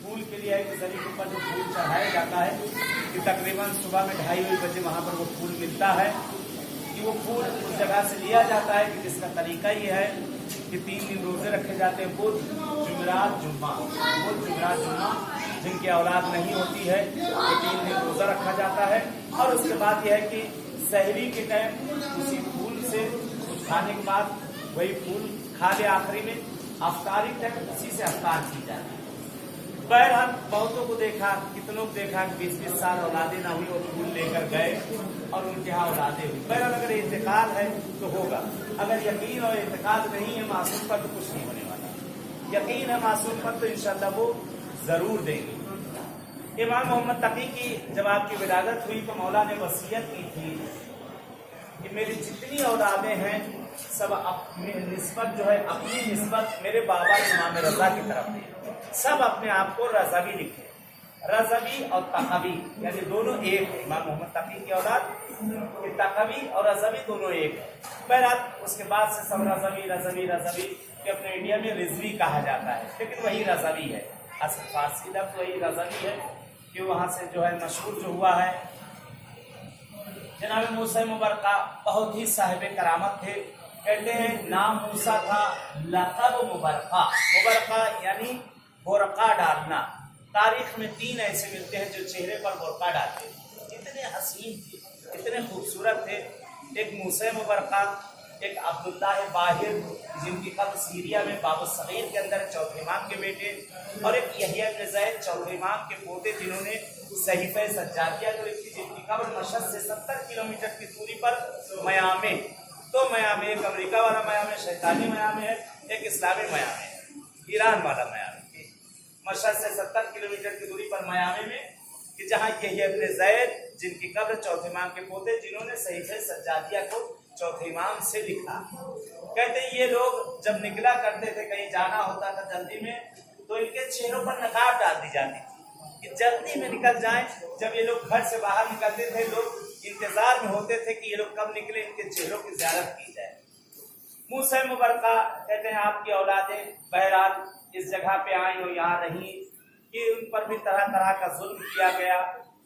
फूल के लिए है कि जरी के ऊपर जो फूल चढ़ाया जाता है कि तकरीबन सुबह में 2:30 बजे वहाँ पर वो फूल मिलता है कि वो फूल उस जगह से लिया जाता है कि जिसका तरीका ये है कि 3 दिन रोजे रखे जाते हैं, बुध जुमेरात जुम्मा। बुध जुमेरात जुम्मा जिनकी औलाद नहीं होती है वो 3 दिन रोजा रखा जाता है। और उसके बाद यह है कि सहरी के टाइम उसी फूल से कुछ खाने के बाद वही फूल खा ले, आखिरी में अफ्तारी तक उसी से अफ्तार की जाती है। बहरहाल बहुतों को देखा, कितनों को देखा कि 20-20 साल औलादे ना हुई, वो फूल लेकर गए और उनके यहाँ औलादे हुई। बहरहाल अगर इत्तेकाद है तो होगा, अगर यकीन और इत्तेकाद नहीं है मासूम पर तो कुछ नहीं होने वाला। यकीन है मासूम पर तो इंशाअल्लाह वो जरूर देंगे। इमाम मोहम्मद तकी की जब आपकी विलादत हुई तो मौला ने वसीयत की थी कि मेरी जितनी औलादें हैं सब अपनी निस्बत जो है, अपनी निस्बत मेरे बाबा इमाम रजा की तरफ है, सब अपने आप को रज़वी लिखे। रज़वी और तक़वी यानी दोनों एक है। इमाम मोहम्मद तकी की औलाद तक़वी और रज़वी दोनों एक है। बहरहाल उसके बाद से सब रज़वी कि अपने इंडिया में रिजवी कहा जाता है, लेकिन वही रज़वी है, असल फारसी लफ्ज़ वही रज़वी है कि वहाँ से जो है मशहूर जो हुआ है। जनाब मूसा मुबरका बहुत ही साहिब करामत थे। कहते हैं नाम मूसा था, लक़ब मुबरका। मुबरका यानी बुरका डालना। तारीख में 3 ऐसे मिलते हैं जो चेहरे पर बुरका डालते थे। इतने हसीन थे, इतने खूबसूरत थे। एक मूसा मुबरका, एक अब्दुल्लाह बाहिर जिनकी कब्र सीरिया में बाबू सगीर के अंदर चौथे इमाम के बेटे, और एक यहिया इब्न ज़ैद चौथे इमाम के पोते जिन्होंने सहीफ़े सज्जादिया को लिखी, जिनकी कब्र मशहद से 70 किलोमीटर की दूरी पर मयामे, तो मयामे एक अमेरिका वाला मयामे, शैतानी मयामे है, एक इस्लामी मयामे है, ईरान वाला मयामे। मशहद से 70 किलोमीटर की दूरी पर मयामे में कि जहाँ यहिया इब्न ज़ैद जिनकी कब्र चौथे इमाम के पोते जिन्होंने सहीफ़े सज्जादिया को चौथे इमाम से लिखा। कहते ये लोग जब निकला करते थे, कहीं जाना होता था जल्दी में, तो इनके चेहरों पर नकाब डाल दी जाती थी कि जल्दी में निकल जाएं। जब ये लोग घर से बाहर निकलते थे, लोग इंतजार में होते थे कि ये लोग कब निकले, इनके चेहरों की ज़ियारत की जाए। मूसा मुबरका कहते हैं आपकी औलादें बहरहाल इस जगह पे आई और यहाँ रही कि उन पर भी तरह तरह का जुल्म किया गया,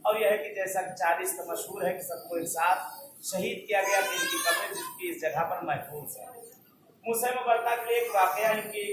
और यह है कि जैसा कि 40 का मशहूर है कि सबको एक साथ शहीद किया गया कि इनकी कब्रें जिसकी इस जगह पर महफूज है। मूसा मुबरका के लिए एक वाकया इनकी